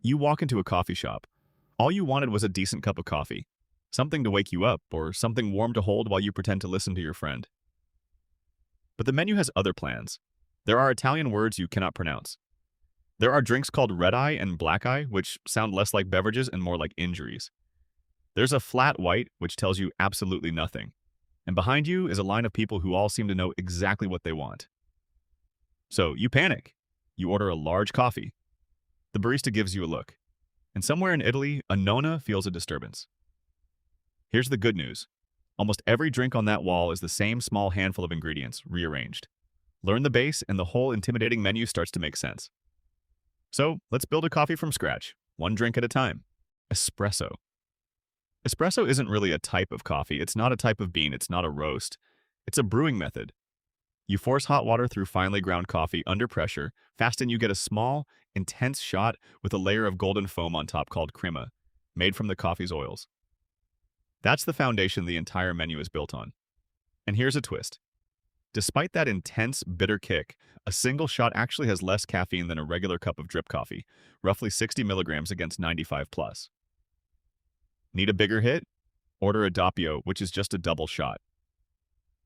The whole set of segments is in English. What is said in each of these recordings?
You walk into a coffee shop. All you wanted was a decent cup of coffee, something to wake you up, or something warm to hold while you pretend to listen to your friend. But the menu has other plans. There are Italian words you cannot pronounce. There are drinks called red eye and black eye, which sound less like beverages and more like injuries. There's a flat white, which tells you absolutely nothing. And behind you is a line of people who all seem to know exactly what they want. So you panic. You order a large coffee. The barista gives you a look. And somewhere in Italy, a nonna feels a disturbance. Here's the good news. Almost every drink on that wall is the same small handful of ingredients, rearranged. Learn the base, and the whole intimidating menu starts to make sense. So let's build a coffee from scratch, one drink at a time. Espresso. Espresso isn't really a type of coffee. It's not a type of bean. It's not a roast. It's a brewing method. You force hot water through finely ground coffee under pressure, fast, and you get a small, intense shot with a layer of golden foam on top called crema, made from the coffee's oils. That's the foundation the entire menu is built on. And here's a twist. Despite that intense, bitter kick, a single shot actually has less caffeine than a regular cup of drip coffee, roughly 60 milligrams against 95 plus. Need a bigger hit? Order a doppio, which is just a double shot.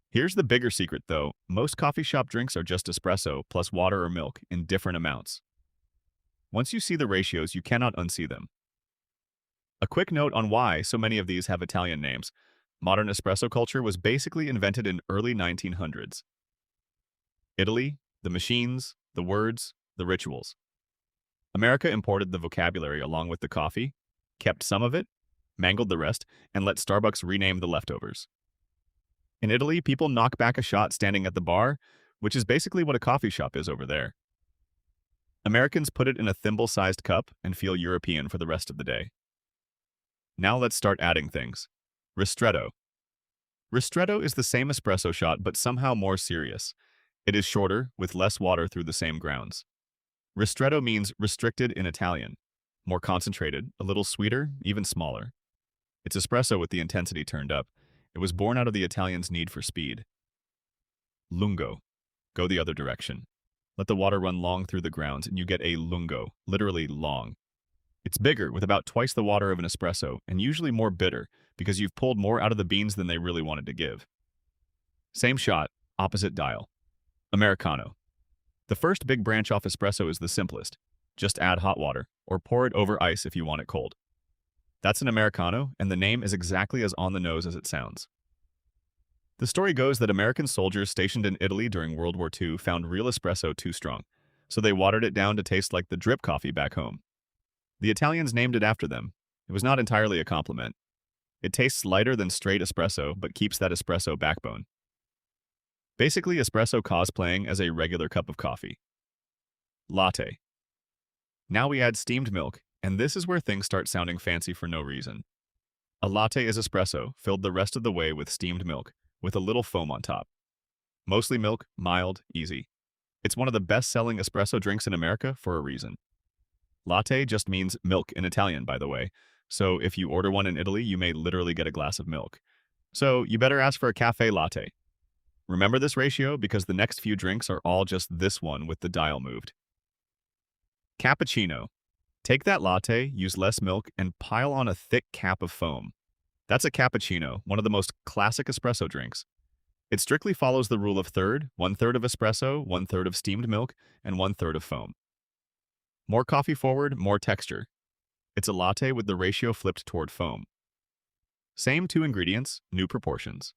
Here's the bigger secret, though. Most coffee shop drinks are just espresso plus water or milk in different amounts. Once you see the ratios, you cannot unsee them. A quick note on why so many of these have Italian names. Modern espresso culture was basically invented in early 1900s. Italy, the machines, the words, the rituals. America imported the vocabulary along with the coffee, kept some of it, mangled the rest, and let Starbucks rename the leftovers. In Italy, people knock back a shot standing at the bar, which is basically what a coffee shop is over there. Americans put it in a thimble-sized cup and feel European for the rest of the day. Now let's start adding things. Ristretto. Ristretto is the same espresso shot, but somehow more serious. It is shorter, with less water through the same grounds. Ristretto means restricted in Italian. More concentrated, a little sweeter, even smaller. It's espresso with the intensity turned up. It was born out of the Italians' need for speed. Lungo. Go the other direction. Let the water run long through the grounds and you get a lungo, literally long. It's bigger, with about twice the water of an espresso, and usually more bitter, because you've pulled more out of the beans than they really wanted to give. Same shot, opposite dial. Americano. The first big branch off espresso is the simplest. Just add hot water, or pour it over ice if you want it cold. That's an Americano, and the name is exactly as on the nose as it sounds. The story goes that American soldiers stationed in Italy during World War II found real espresso too strong, so they watered it down to taste like the drip coffee back home. The Italians named it after them. It was not entirely a compliment. It tastes lighter than straight espresso, but keeps that espresso backbone. Basically, espresso cosplaying as a regular cup of coffee. Latte. Now we add steamed milk, and this is where things start sounding fancy for no reason. A latte is espresso, filled the rest of the way with steamed milk, with a little foam on top. Mostly milk, mild, easy. It's one of the best-selling espresso drinks in America for a reason. Latte just means milk in Italian, by the way, so if you order one in Italy, you may literally get a glass of milk. So you better ask for a cafe latte. Remember this ratio because the next few drinks are all just this one with the dial moved. Cappuccino. Take that latte, use less milk, and pile on a thick cap of foam. That's a cappuccino, one of the most classic espresso drinks. It strictly follows the rule of third, 1/3 of espresso, 1/3 of steamed milk, and 1/3 of foam. More coffee forward, more texture. It's a latte with the ratio flipped toward foam. Same two ingredients, new proportions.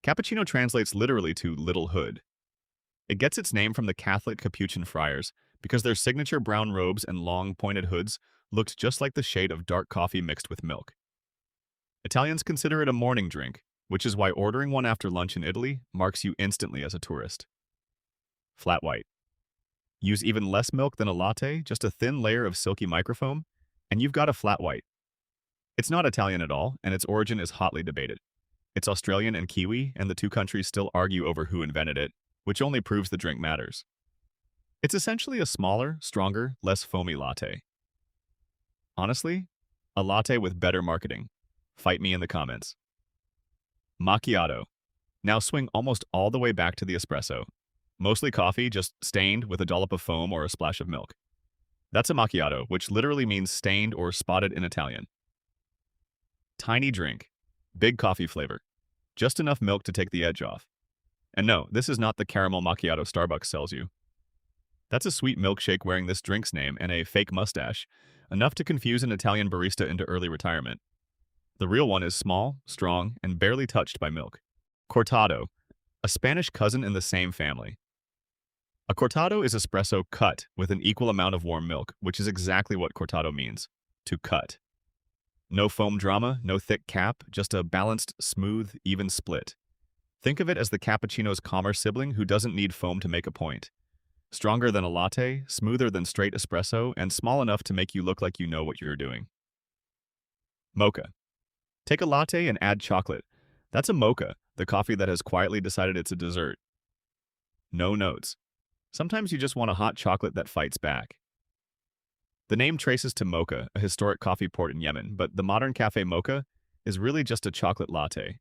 Cappuccino translates literally to little hood. It gets its name from the Catholic Capuchin friars because their signature brown robes and long pointed hoods looked just like the shade of dark coffee mixed with milk. Italians consider it a morning drink, which is why ordering one after lunch in Italy marks you instantly as a tourist. Flat white. Use even less milk than a latte, just a thin layer of silky microfoam, and you've got a flat white. It's not Italian at all, and its origin is hotly debated. It's Australian and Kiwi, and the two countries still argue over who invented it, which only proves the drink matters. It's essentially a smaller, stronger, less foamy latte. Honestly, a latte with better marketing. Fight me in the comments. Macchiato. Now swing almost all the way back to the espresso. Mostly coffee, just stained with a dollop of foam or a splash of milk. That's a macchiato, which literally means stained or spotted in Italian. Tiny drink. Big coffee flavor. Just enough milk to take the edge off. And no, this is not the caramel macchiato Starbucks sells you. That's a sweet milkshake wearing this drink's name and a fake mustache, enough to confuse an Italian barista into early retirement. The real one is small, strong, and barely touched by milk. Cortado, a Spanish cousin in the same family. A cortado is espresso cut with an equal amount of warm milk, which is exactly what cortado means, to cut. No foam drama, no thick cap, just a balanced, smooth, even split. Think of it as the cappuccino's calmer sibling who doesn't need foam to make a point. Stronger than a latte, smoother than straight espresso, and small enough to make you look like you know what you're doing. Mocha. Take a latte and add chocolate. That's a mocha, the coffee that has quietly decided it's a dessert. No notes. Sometimes you just want a hot chocolate that fights back. The name traces to Mocha, a historic coffee port in Yemen, but the modern cafe mocha is really just a chocolate latte.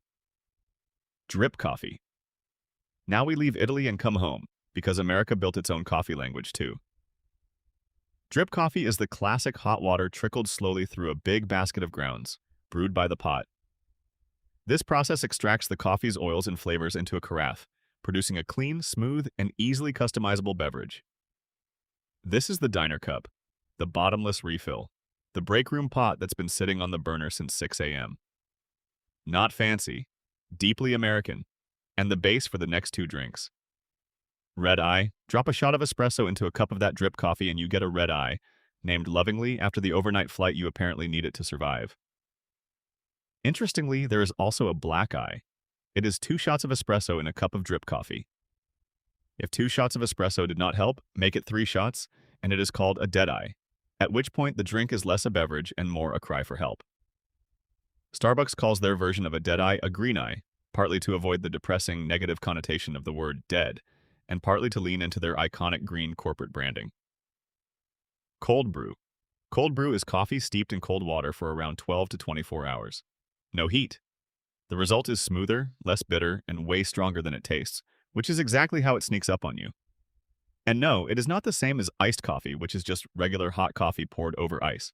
Drip coffee. Now we leave Italy and come home, because America built its own coffee language too. Drip coffee is the classic hot water trickled slowly through a big basket of grounds, brewed by the pot. This process extracts the coffee's oils and flavors into a carafe, producing a clean, smooth, and easily customizable beverage. This is the diner cup, the bottomless refill, the break room pot that's been sitting on the burner since 6 a.m. Not fancy, deeply American, and the base for the next two drinks. Red eye, drop a shot of espresso into a cup of that drip coffee and you get a red eye, named lovingly after the overnight flight you apparently needed to survive. Interestingly, there is also a black eye. It is 2 shots of espresso in a cup of drip coffee. If 2 shots of espresso did not help, make it 3 shots, and it is called a dead eye, at which point the drink is less a beverage and more a cry for help. Starbucks calls their version of a dead eye a green eye, partly to avoid the depressing negative connotation of the word dead, and partly to lean into their iconic green corporate branding. Cold brew. Cold brew is coffee steeped in cold water for around 12 to 24 hours. No heat. The result is smoother, less bitter, and way stronger than it tastes, which is exactly how it sneaks up on you. And no, it is not the same as iced coffee, which is just regular hot coffee poured over ice.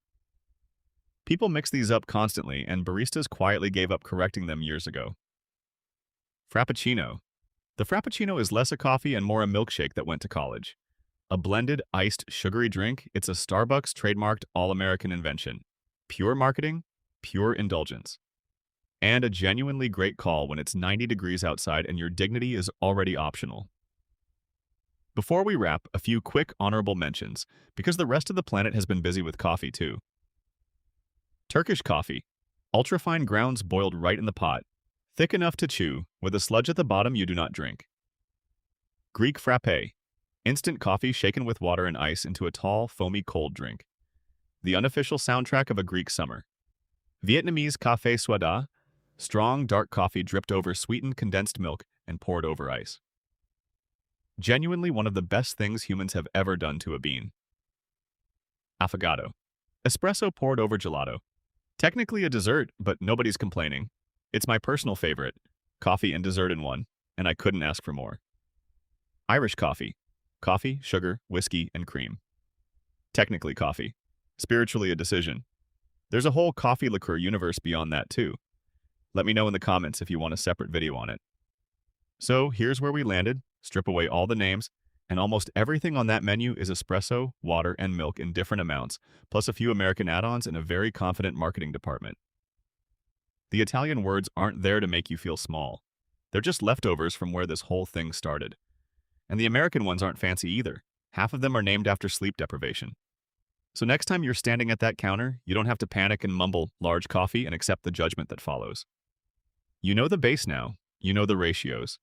People mix these up constantly, and baristas quietly gave up correcting them years ago. Frappuccino. The Frappuccino is less a coffee and more a milkshake that went to college. A blended, iced, sugary drink, it's a Starbucks trademarked all-American invention. Pure marketing, pure indulgence. And a genuinely great call when it's 90 degrees outside and your dignity is already optional. Before we wrap, a few quick honorable mentions, because the rest of the planet has been busy with coffee too. Turkish coffee. Ultrafine grounds boiled right in the pot, thick enough to chew, with a sludge at the bottom you do not drink. Greek frappe. Instant coffee shaken with water and ice into a tall, foamy cold drink. The unofficial soundtrack of a Greek summer. Vietnamese café soda. Strong, dark coffee dripped over sweetened condensed milk and poured over ice. Genuinely one of the best things humans have ever done to a bean. Affogato. Espresso poured over gelato. Technically a dessert, but nobody's complaining. It's my personal favorite. Coffee and dessert in one, and I couldn't ask for more. Irish coffee. Coffee, sugar, whiskey, and cream. Technically coffee. Spiritually a decision. There's a whole coffee liqueur universe beyond that too. Let me know in the comments if you want a separate video on it. So here's where we landed. Strip away all the names, and almost everything on that menu is espresso, water, and milk in different amounts, plus a few American add-ons and a very confident marketing department. The Italian words aren't there to make you feel small. They're just leftovers from where this whole thing started. And the American ones aren't fancy either. Half of them are named after sleep deprivation. So next time you're standing at that counter, you don't have to panic and mumble large coffee and accept the judgment that follows. You know the base now. You know the ratios.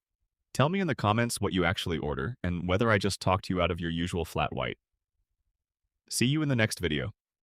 Tell me in the comments what you actually order and whether I just talked you out of your usual flat white. See you in the next video.